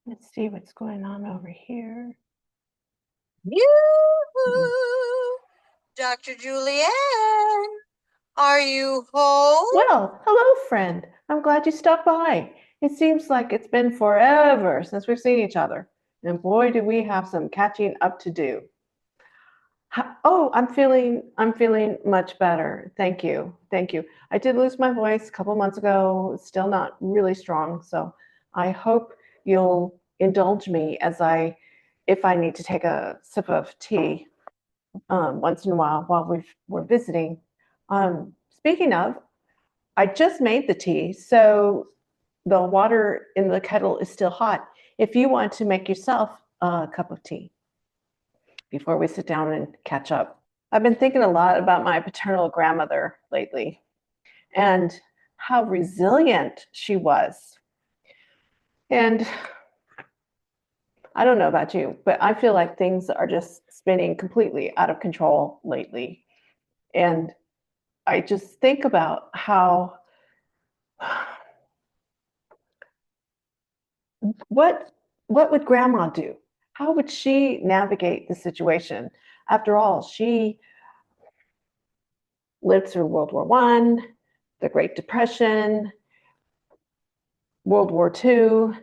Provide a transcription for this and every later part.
Let's see what's going on over here. Mhm. Yoo-hoo! Dr. Julianne, are you home? Well, hello, friend. I'm glad you stopped by. It seems like it's been forever since we've seen each other. And boy, do we have some catching up to do. Oh, I'm feeling much better. Thank you. Thank you. I did lose my voice a couple months ago. It's still not really strong, so I hope you'll indulge me if I need to take a sip of tea once in a while we're visiting. Speaking of, I just made the tea, so the water in the kettle is still hot. If you want to make yourself a cup of tea before we sit down and catch up. I've been thinking a lot about my paternal grandmother lately and how resilient she was. And I don't know about you, but I feel like things are just spinning completely out of control lately. And I just think about how what what would grandma do? How would she navigate the situation? After all, she lived through World War One, the Great Depression, World War Two,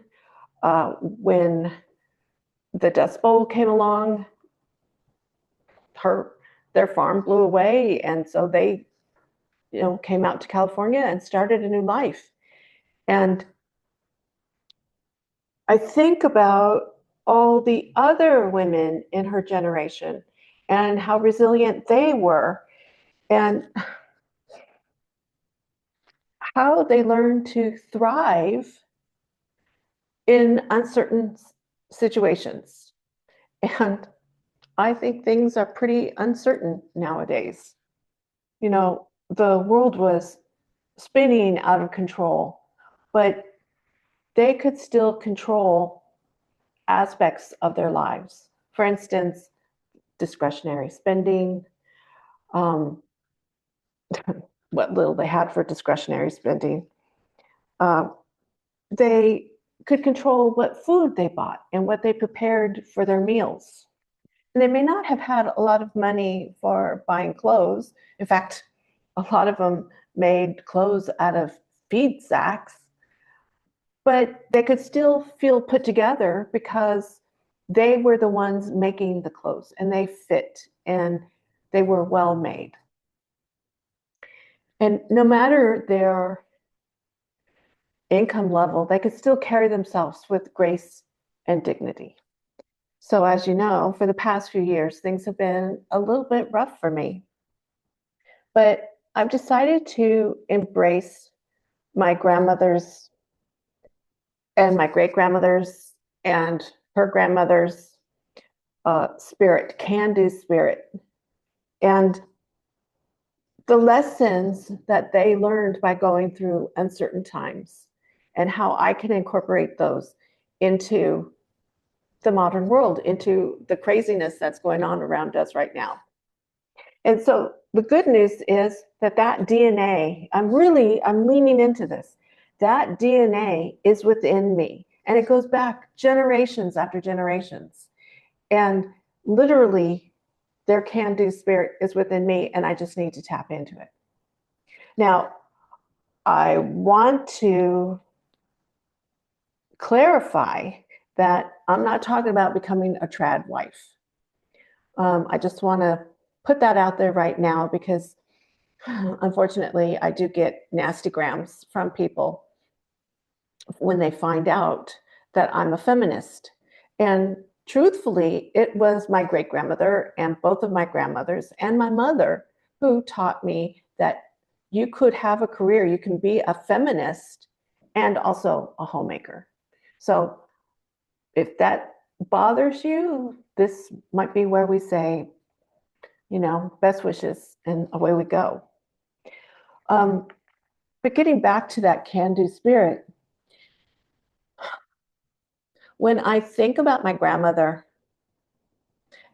when the Dust Bowl came along, her their farm blew away, and so they, came out to California and started a new life. And I think about all the other women in her generation and how resilient they were and how they learned to thrive in uncertain situations. And I think things are pretty uncertain nowadays. The world was spinning out of control, but they could still control aspects of their lives. For instance, discretionary spending, um, what little they had for discretionary spending. Uh, they could control what food they bought and what they prepared for their meals. And they may not have had a lot of money for buying clothes. In fact, a lot of them made clothes out of feed sacks, but they could still feel put together because they were the ones making the clothes and they fit and they were well made. And no matter their income level, they could still carry themselves with grace and dignity. So, as you know, for the past few years, things have been a little bit rough for me, but I've decided to embrace my grandmother's and my great grandmother's and her grandmother's spirit, can do spirit. And the lessons that they learned by going through uncertain times and how I can incorporate those into the modern world, into the craziness that's going on around us right now. And so the good news is that DNA, I'm leaning into this. That DNA is within me and it goes back generations after generations. And literally, their can do spirit is within me, and I just need to tap into it. Now, I want to clarify that I'm not talking about becoming a trad wife. I just want to put that out there right now because unfortunately, I do get nasty grams from people when they find out that I'm a feminist. And truthfully, it was my great grandmother and both of my grandmothers and my mother who taught me that you could have a career, you can be a feminist and also a homemaker. So if that bothers you, this might be where we say, best wishes and away we go. Um, but getting back to that can do spirit, when I think about my grandmother,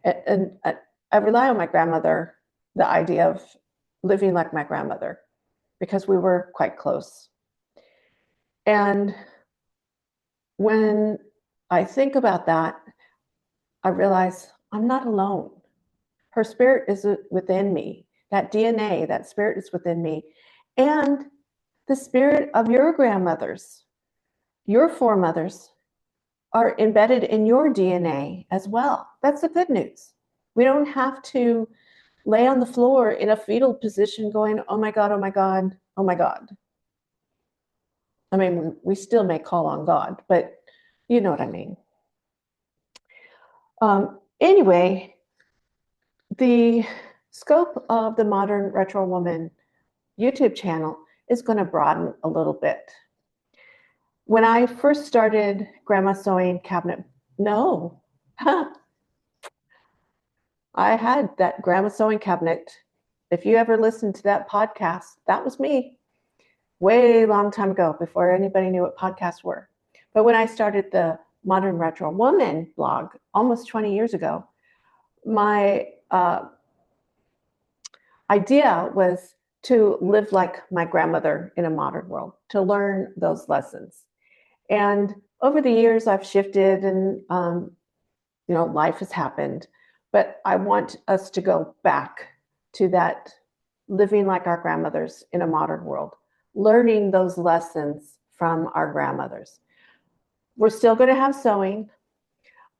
and I rely on my grandmother, the idea of living like my grandmother, because we were quite close. And when I think about that, I realize I'm not alone. Her spirit is within me. That DNA, that spirit is within me. And the spirit of your grandmothers, your foremothers, are embedded in your DNA as well. That's the good news. We don't have to lay on the floor in a fetal position going, oh my God, oh my God, oh my God. I mean, we still may call on God, but you know what I mean. Anyway, the scope of the Modern Retro Woman YouTube channel is going to broaden a little bit. When I first started Grandma Sewing Cabinet, no, I had that Grandma Sewing Cabinet. If you ever listened to that podcast, that was me way long time ago before anybody knew what podcasts were. But when I started the Modern Retro Woman blog almost 20 years ago, my idea was to live like my grandmother in a modern world, to learn those lessons. And over the years, I've shifted and, life has happened. But I want us to go back to that living like our grandmothers in a modern world, learning those lessons from our grandmothers. We're still going to have sewing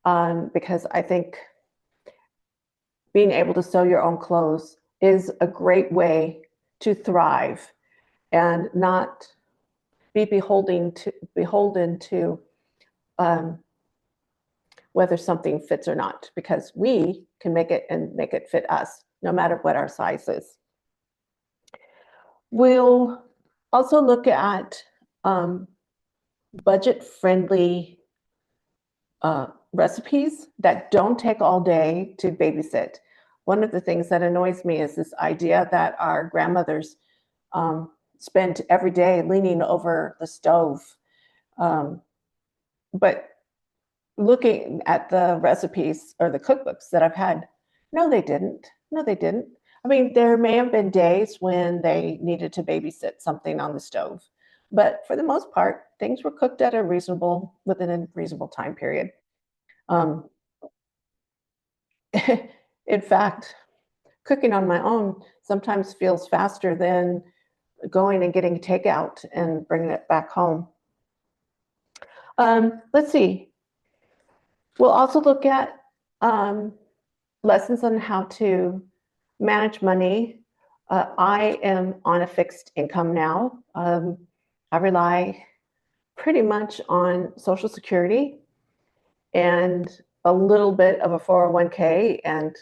because I think being able to sew your own clothes is a great way to thrive and not be beholden to whether something fits or not, because we can make it fit us no matter what our size is. We'll also look at budget-friendly recipes that don't take all day to babysit. One of the things that annoys me is this idea that our grandmothers spent every day leaning over the stove. But looking at the recipes or the cookbooks that I've had, no, they didn't. No, they didn't. I mean, there may have been days when they needed to babysit something on the stove, but for the most part, things were cooked at within a reasonable time period. In fact, cooking on my own sometimes feels faster than going and getting takeout and bringing it back home. Let's see. We'll also look at lessons on how to manage money. I am on a fixed income now. I rely pretty much on Social Security and a little bit of a 401k. And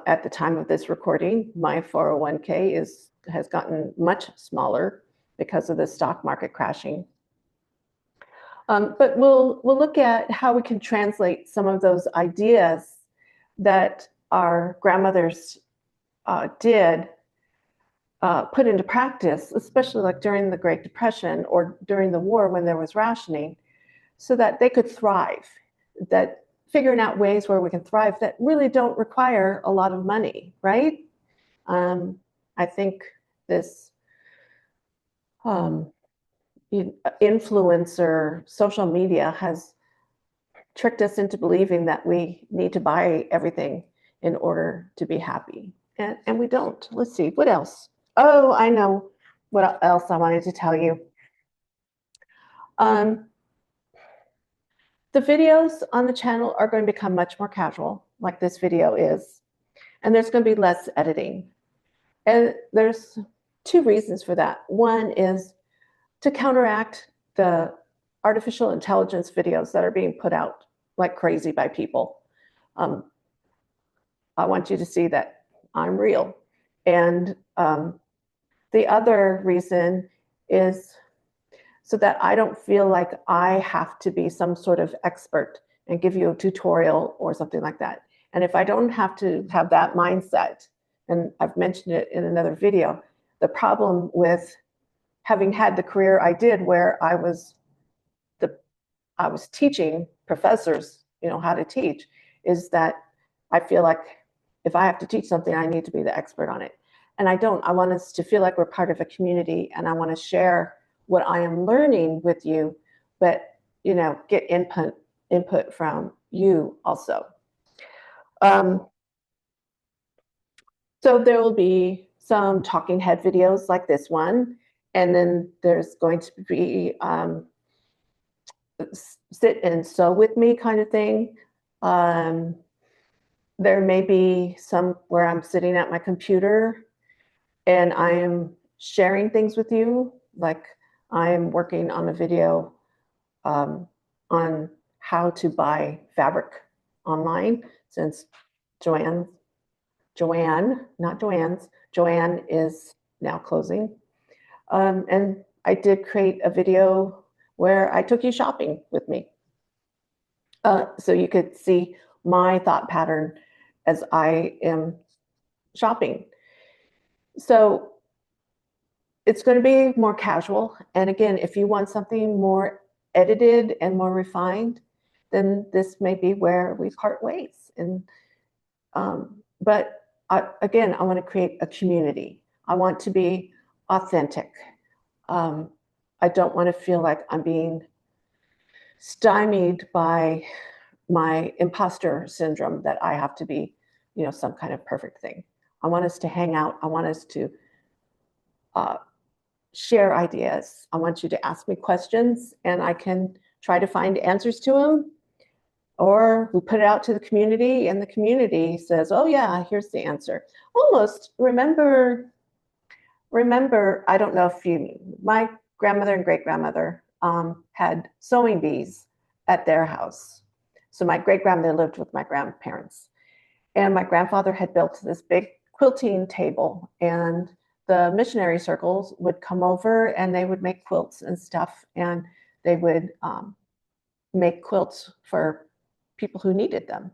at the time of this recording, my 401k has gotten much smaller because of the stock market crashing. But we'll look at how we can translate some of those ideas that our grandmothers did put into practice, especially like during the Great Depression or during the war when there was rationing, so that they could thrive, that figuring out ways where we can thrive that really don't require a lot of money, right? I think this influencer social media has tricked us into believing that we need to buy everything in order to be happy. And we don't. Let's see, what else? Oh, I know what else I wanted to tell you. The videos on the channel are going to become much more casual, like this video is, and there's going to be less editing. And there's two reasons for that. One is to counteract the artificial intelligence videos that are being put out like crazy by people. I want you to see that I'm real. And the other reason is so that I don't feel like I have to be some sort of expert and give you a tutorial or something like that. And if I don't have to have that mindset, and I've mentioned it in another video, the problem with having had the career I did where I was teaching professors, how to teach, is that I feel like if I have to teach something, I need to be the expert on it. And I don't. I want us to feel like we're part of a community, and I want to share what I am learning with you. But, get input from you also. So there will be some talking head videos like this one, and then there's going to be sit and sew with me kind of thing. There may be some where I'm sitting at my computer and I am sharing things with you, like I'm working on a video on how to buy fabric online, since Joanne, not Joanne's, Joanne is now closing. And I did create a video where I took you shopping with me. So you could see my thought pattern as I am shopping. So it's going to be more casual. And again, if you want something more edited and more refined, then this may be where we part ways. But again, I want to create a community. I want to be authentic. I don't want to feel like I'm being stymied by my imposter syndrome that I have to be, some kind of perfect thing. I want us to hang out. I want us to share ideas. I want you to ask me questions and I can try to find answers to them. Or we put it out to the community and the community says, oh yeah, here's the answer. Almost remember, I don't know if my grandmother and great grandmother had sewing bees at their house. So my great grandmother lived with my grandparents. And my grandfather had built this big quilting table, and the missionary circles would come over and they would make quilts and stuff, and they would make quilts for people who needed them.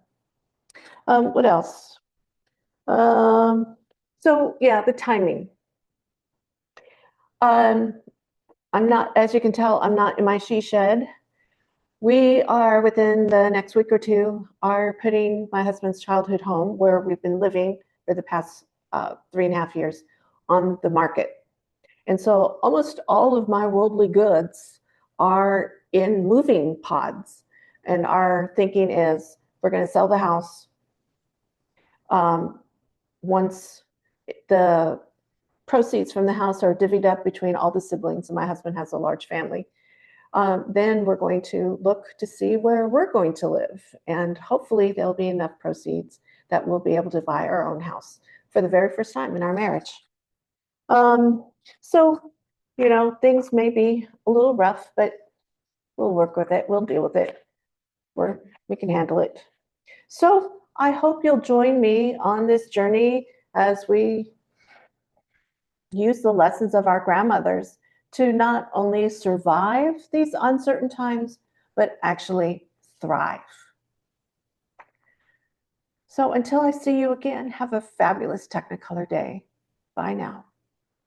What else? So yeah, the timing. I'm not, as you can tell, I'm not in my she shed. We are, within the next week or two, are putting my husband's childhood home, where we've been living for the past 3.5 years, on the market. And so almost all of my worldly goods are in moving pods. And our thinking is we're going to sell the house. Once the proceeds from the house are divvied up between all the siblings, and my husband has a large family, then we're going to look to see where we're going to live. And hopefully there'll be enough proceeds that we'll be able to buy our own house for the very first time in our marriage. So, things may be a little rough, but we'll work with it. We'll deal with it. We can handle it. So I hope you'll join me on this journey as we use the lessons of our grandmothers to not only survive these uncertain times, but actually thrive. So until I see you again, have a fabulous Technicolor day. Bye now.